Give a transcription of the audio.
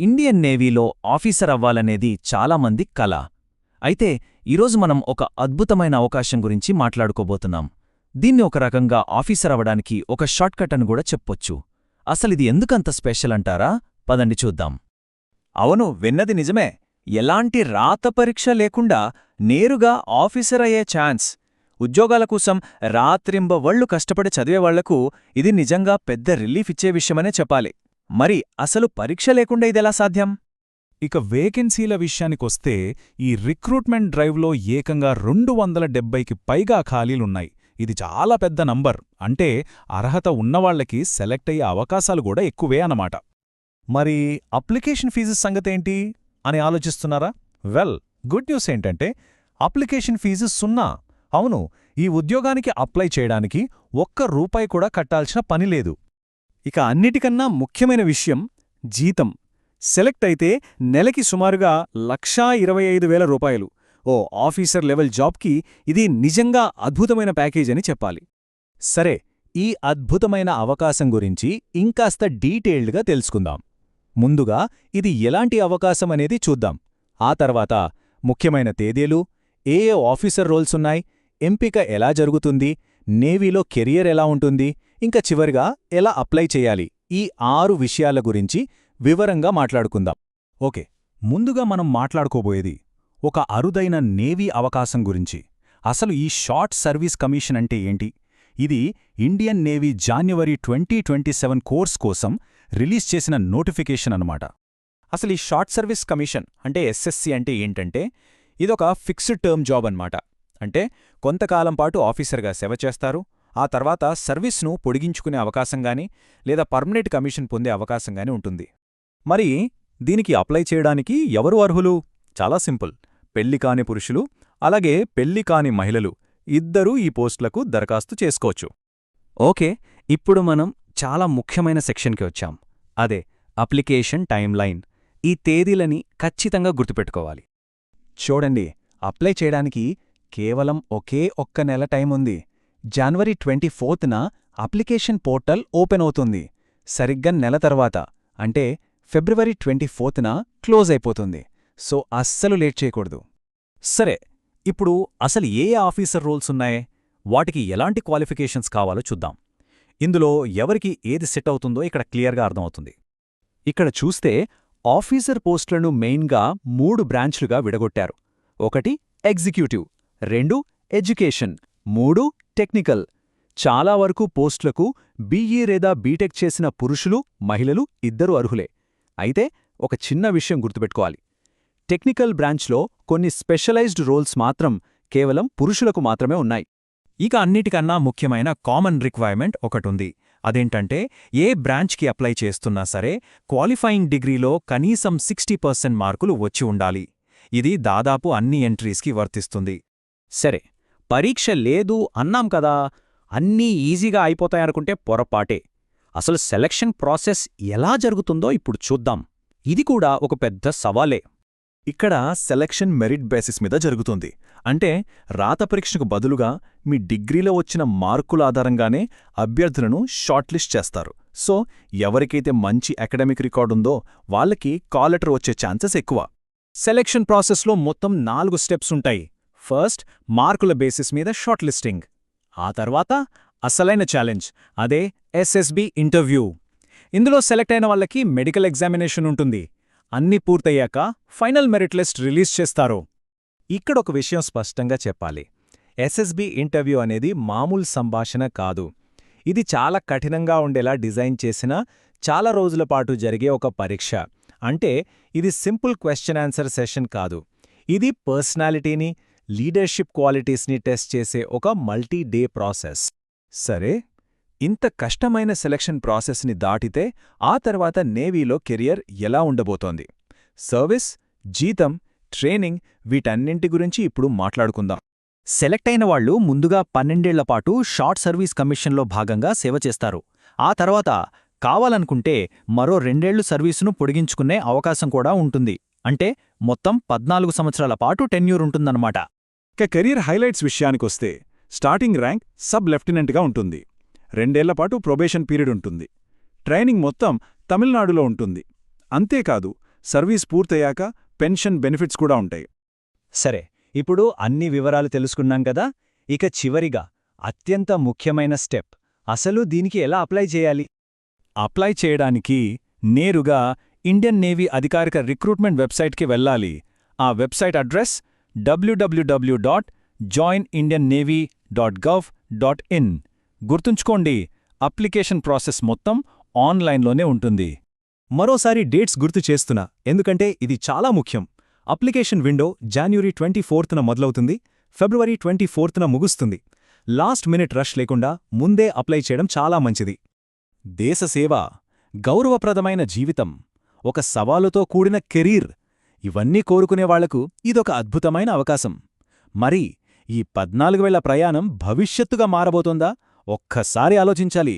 Indian నేవీలో officer అవ్వాలనేది చాలామంది కల. అయితే ఈరోజు మనం ఒక అద్భుతమైన అవకాశం గురించి మాట్లాడుకోబోతున్నాం. దీన్ని ఒక రకంగా ఆఫీసర్ అవ్వడానికి ఒక షార్ట్కట్ అని కూడా చెప్పొచ్చు. అసలిది ఎందుకంత స్పెషల్ అంటారా? పదండి చూద్దాం. అవును, విన్నది నిజమే. ఎలాంటి రాత పరీక్ష లేకుండా నేరుగా ఆఫీసర్ అయ్యే ఛాన్స్. ఉద్యోగాల కోసం రాత్రింబవళ్లు కష్టపడి చదివేవాళ్లకు ఇది నిజంగా పెద్ద రిలీఫ్ ఇచ్చే విషయమనే చెప్పాలి. మరి అసలు పరీక్ష లేకుండా ఇదెలా సాధ్యం? ఇక వేకెన్సీల విషయానికొస్తే ఈ రిక్రూట్మెంట్ డ్రైవ్లో ఏకంగా 270కి పైగా ఖాళీలున్నాయి. ఇది చాలా పెద్ద నంబర్. అంటే అర్హత ఉన్నవాళ్లకి సెలెక్ట్ అయ్యే అవకాశాలు కూడా ఎక్కువే అన్నమాట. మరి అప్లికేషన్ ఫీజు సంగతేంటి అని ఆలోచిస్తున్నారా? వెల్, గుడ్ న్యూస్ ఏంటంటే అప్లికేషన్ ఫీజు 0. అవును, ఈ ఉద్యోగానికి అప్లై చేయడానికి ₹1 కూడా కట్టాల్సిన పనిలేదు. ఇక అన్నిటికన్నా ముఖ్యమైన విషయం జీతం. సెలెక్ట్ అయితే నెలకి సుమారుగా ₹1,25,000. ఓ ఆఫీసర్ లెవెల్ జాబ్కి ఇది నిజంగా అద్భుతమైన ప్యాకేజ్ అని చెప్పాలి. సరే, ఈ అద్భుతమైన అవకాశం గురించి ఇంకాస్త డీటెయిల్డ్గా తెలుసుకుందాం. ముందుగా ఇది ఎలాంటి అవకాశం అనేది చూద్దాం. ఆ తర్వాత ముఖ్యమైన తేదీలు, ఏ ఆఫీసర్ రోల్సున్నాయి, ఎంపిక ఎలా జరుగుతుంది, నేవీలో కెరియర్ ఎలా ఉంటుంది, ఇంకా చివరిగా ఎలా అప్లై చేయాలి, ఈ 6 విషయాల గురించి వివరంగా మాట్లాడుకుందాం. ఓకే, ముందుగా మనం మాట్లాడుకోబోయేది ఒక అరుదైన నేవీ అవకాశం గురించి. అసలు ఈ షార్ట్ సర్వీస్ కమిషన్ అంటే ఏంటి? ఇది ఇండియన్ నేవీ జాన్యువరి 2027 కోర్స్ కోసం రిలీజ్ చేసిన నోటిఫికేషన్ అన్నమాట. అసలు ఈ షార్ట్ సర్వీస్ కమిషన్ అంటే ఎస్ఎస్సి అంటే ఏంటంటే ఇదొక ఫిక్స్డ్ టర్మ్ జాబ్ అన్నమాట. అంటే కొంతకాలం పాటు ఆఫీసర్గా సేవ చేస్తారు. ఆ తర్వాత సర్వీస్ను పొడిగించుకునే అవకాశంగాని లేదా పర్మనెంట్ కమిషన్ పొందే అవకాశంగాని ఉంటుంది. మరి దీనికి అప్లై చేయడానికి ఎవరు అర్హులు? చాలా సింపుల్. పెళ్లి కాని పురుషులు అలాగే పెళ్లి కాని మహిళలు ఇద్దరూ ఈ పోస్టులకు దరఖాస్తు చేసుకోవచ్చు. ఓకే, ఇప్పుడు మనం చాలా ముఖ్యమైన సెక్షన్కి వచ్చాం. అదే అప్లికేషన్ టైమ్ లైన్. ఈ తేదీలని ఖచ్చితంగా గుర్తుపెట్టుకోవాలి. చూడండి, అప్లై చేయడానికి కేవలం ఒక్క నెల టైం ఉంది. జనవరి 24న అప్లికేషన్ పోర్టల్ ఓపెన్ అవుతుంది. సరిగ్గా నెల తర్వాత అంటే ఫిబ్రవరి 24న క్లోజ్ అయిపోతుంది. సో అస్సలు లేట్ చేయకూడదు. సరే, ఇప్పుడు అసలు ఏ ఆఫీసర్ రోల్సున్నాయే, వాటికి ఎలాంటి క్వాలిఫికేషన్స్ కావాలో చూద్దాం. ఇందులో ఎవరికి ఏది సెట్ అవుతుందో ఇక్కడ క్లియర్గా అర్థమవుతుంది. ఇక్కడ చూస్తే ఆఫీసర్ పోస్టులను మెయిన్గా 3 బ్రాంచ్లుగా విడగొట్టారు. 1 ఎగ్జిక్యూటివ్, 2 ఎడ్యుకేషన్, 3 టెక్నికల్. చాలా వరకు పోస్టులకు బీఈ లేదా బీటెక్ చేసిన పురుషులు, మహిళలు ఇద్దరూ అర్హులే. అయితే ఒక చిన్న విషయం గుర్తుపెట్టుకోవాలి. టెక్నికల్ బ్రాంచ్లో కొన్ని స్పెషలైజ్డ్ రోల్స్ మాత్రం కేవలం పురుషులకు మాత్రమే ఉన్నాయి. ఇక అన్నిటికన్నా ముఖ్యమైన కామన్ రిక్వైర్మెంట్ ఒకటుంది. అదేంటంటే ఏ బ్రాంచ్కి అప్లై చేస్తున్నా సరే క్వాలిఫైయింగ్ డిగ్రీలో కనీసం 60% మార్కులు వచ్చి ఉండాలి. ఇది దాదాపు అన్ని ఎంట్రీస్కి వర్తిస్తుంది. సరే, పరీక్ష లేదు అన్నాం కదా, అన్నీ ఈజీగా అయిపోతాయనుకుంటే పొరపాటే. అసలు సెలక్షన్ ప్రాసెస్ ఎలా జరుగుతుందో ఇప్పుడు చూద్దాం. ఇది కూడా ఒక పెద్ద సవాలే. ఇక్కడ సెలక్షన్ మెరిట్ బేసిస్ మీద జరుగుతుంది. అంటే రాత పరీక్షకు బదులుగా మీ డిగ్రీలో వచ్చిన మార్కుల ఆధారంగానే అభ్యర్థులను షార్ట్ లిస్ట్ చేస్తారు. సో ఎవరికైతే మంచి అకాడమిక్ రికార్డుందో వాళ్ళకి కాల్ లెటర్ వచ్చే ఛాన్సెస్ ఎక్కువ. సెలక్షన్ ప్రాసెస్లో మొత్తం 4 స్టెప్స్ ఉంటాయి. ఫస్ట్, మార్కుల బేసిస్ మీద షార్ట్ లిస్టింగ్. ఆ తర్వాత అసలైన ఛాలెంజ్, అదే ఎస్ఎస్బి ఇంటర్వ్యూ. ఇందులో సెలెక్ట్ అయిన వాళ్ళకి మెడికల్ ఎగ్జామినేషన్ ఉంటుంది. అన్నీ పూర్తయ్యాక ఫైనల్ మెరిట్ లిస్ట్ రిలీజ్ చేస్తారు. ఇక్కడొక విషయం స్పష్టంగా చెప్పాలి. ఎస్ఎస్బి ఇంటర్వ్యూ అనేది మామూలు సంభాషణ కాదు. ఇది చాలా కఠినంగా ఉండేలా డిజైన్ చేసిన, చాలా రోజుల పాటు జరిగే ఒక పరీక్ష. అంటే ఇది సింపుల్ క్వశ్చన్ ఆన్సర్ సెషన్ కాదు. ఇది పర్సనాలిటీని, లీడర్షిప్ క్వాలిటీస్ని టెస్ట్ చేసే ఒక మల్టీ డే ప్రాసెస్. సరే, ఇంత కష్టమైన సెలక్షన్ ప్రాసెస్ని దాటితే ఆ తర్వాత నేవీలో కెరియర్ ఎలా ఉండబోతోంది? సర్వీస్, జీతం, ట్రైనింగ్ వీటన్నింటి గురించి ఇప్పుడు మాట్లాడుకుందాం. సెలెక్ట్ అయిన వాళ్లు ముందుగా 12 ఏళ్ల పాటు షార్ట్ సర్వీస్ కమిషన్లో భాగంగా సేవ చేస్తారు. ఆ తర్వాత కావాలనుకుంటే మరో 2 ఏళ్లు సర్వీసును పొడిగించుకునే అవకాశం కూడా ఉంటుంది. అంటే మొత్తం 14 సంవత్సరాల పాటు టెన్యూర్ ఉంటుందన్నమాట. కెరీర్ హైలైట్స్ విషయానికొస్తే స్టార్టింగ్ ర్యాంక్ సబ్ లెఫ్టినెంట్గా ఉంటుంది. 2 ఏళ్ల పాటు ప్రొబేషన్ పీరియడ్ ఉంటుంది. ట్రైనింగ్ మొత్తం తమిళనాడులో ఉంటుంది. అంతేకాదు, సర్వీస్ పూర్తయ్యాక పెన్షన్ బెనిఫిట్స్ కూడా ఉంటాయి. సరే, ఇప్పుడు అన్ని వివరాలు తెలుసుకున్నాం కదా. ఇక చివరిగా అత్యంత ముఖ్యమైన స్టెప్, అసలు దీనికి ఎలా అప్లై చేయాలి? అప్లై చేయడానికి నేరుగా ఇండియన్ నేవీ అధికారిక రిక్రూట్మెంట్ వెబ్సైట్కి వెళ్ళాలి. ఆ వెబ్సైట్ అడ్రస్ www.joinindiannavy.gov.in. గుర్తుంచుకోండి, అప్లికేషన్ ప్రాసెస్ మొత్తం ఆన్లైన్లోనే ఉంటుంది. మరోసారి డేట్స్ గుర్తు చేస్తున్నా, ఎందుకంటే ఇది చాలా ముఖ్యం. అప్లికేషన్ విండో January 24న మొదలవుతుంది, February 24న ముగుస్తుంది. లాస్ట్ మినిట్ రష్ లేకుండా ముందే అప్లై చేయడం చాలా మంచిది. దేశసేవ, గౌరవప్రదమైన జీవితం, ఒక సవాలుతో కూడిన కెరీర్, ఇవన్నీ కోరుకునేవాళ్లకు ఇదొక అద్భుతమైన అవకాశం. మరి ఈ 14 ఏళ్ల ప్రయాణం భవిష్యత్తుగా మారబోతోందా? ఒక్కసారి ఆలోచించాలి.